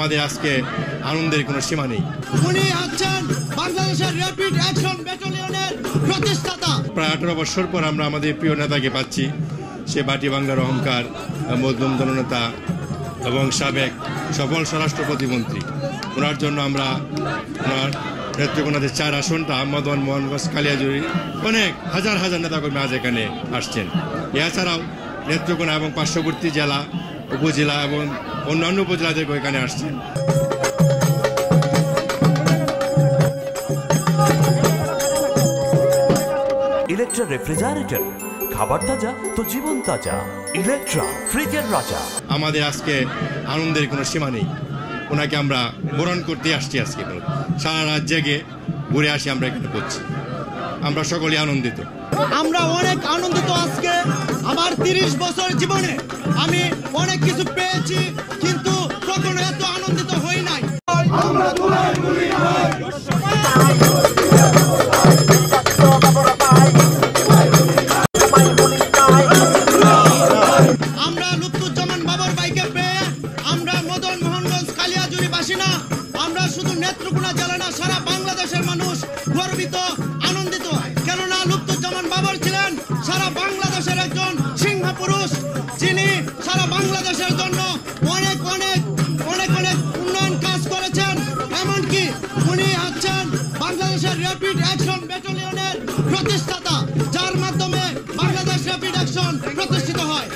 আমাদের আজকে আনন্দের কোনো সীমা নেই। উনি হচ্ছেন বাংলাদেশের র্যাপিড অ্যাকশন ব্যাটালিয়নের প্রতিষ্ঠাতা। প্রায় 18 বছর পর আমরা আমাদের প্রিয় নেতাকে পাচ্ছি। সে বাটি বাংলার অহংকার, মজলুম জননেতা এবং সাবেক সফল স্বরাষ্ট্র প্রতিমন্ত্রী। ওনার জন্য আমরা ওনার নেত্রকোনাদের 4 আসনটা মদন মোহনগঞ্জ কালিয়াজুড়ি অনেক হাজার হাজার নেতাকর্মী আজ এখানে আসছেন। এছাড়াও নেত্রকোনা এবং পার্শ্ববর্তী জেলা, উপজেলা এবং অন্যান্য উপজেলা থেকে এখানে আসছেন। ইলেকট্রা রেফ্রিজারেটর, খাবার তাজা তো জীবন তাজা। ইলেকট্রা, ফ্রিজের রাজা। আমাদের আজকে আনন্দের কোনো সীমা নেই। ওনাকে আমরা বরণ করতে আসছি। আজকে সারা রাত জেগে ঘুরে আসি আমরা এখানে করছি। আমরা সকলেই আনন্দিত। আমরা অনেক আনন্দিত। আজকে আমার 30 বছর জীবনে আমি অনেক কিছু পেয়েছি, কিন্তু কখনো এত আনন্দিত হই নাই। আমরা লুৎফুজ্জামান বাবর ভাইকে পেয়ে আমরা মদন মোহনগঞ্জ কালিয়াজুড়ি বাসী না, আমরা শুধু নেত্রকোনা জেলা না, সারা বাংলাদেশের মানুষ গর্বিত, আনন্দিত। কেননা লুৎফুজ্জামান বাবর ছিলেন সারা বাংলাদেশের একজন সিংহ পুরুষ, যিনি সারা বাংলাদেশের জন্য অনেক অনেক অনেক অনেক উন্নয়ন কাজ করেছেন। এমনকি উনি হচ্ছেন বাংলাদেশের র্যাপিড অ্যাকশন ব্যাটালিয়নের প্রতিষ্ঠাতা, যার মাধ্যমে বাংলাদেশ র্যাপিড অ্যাকশন প্রতিষ্ঠিত হয়।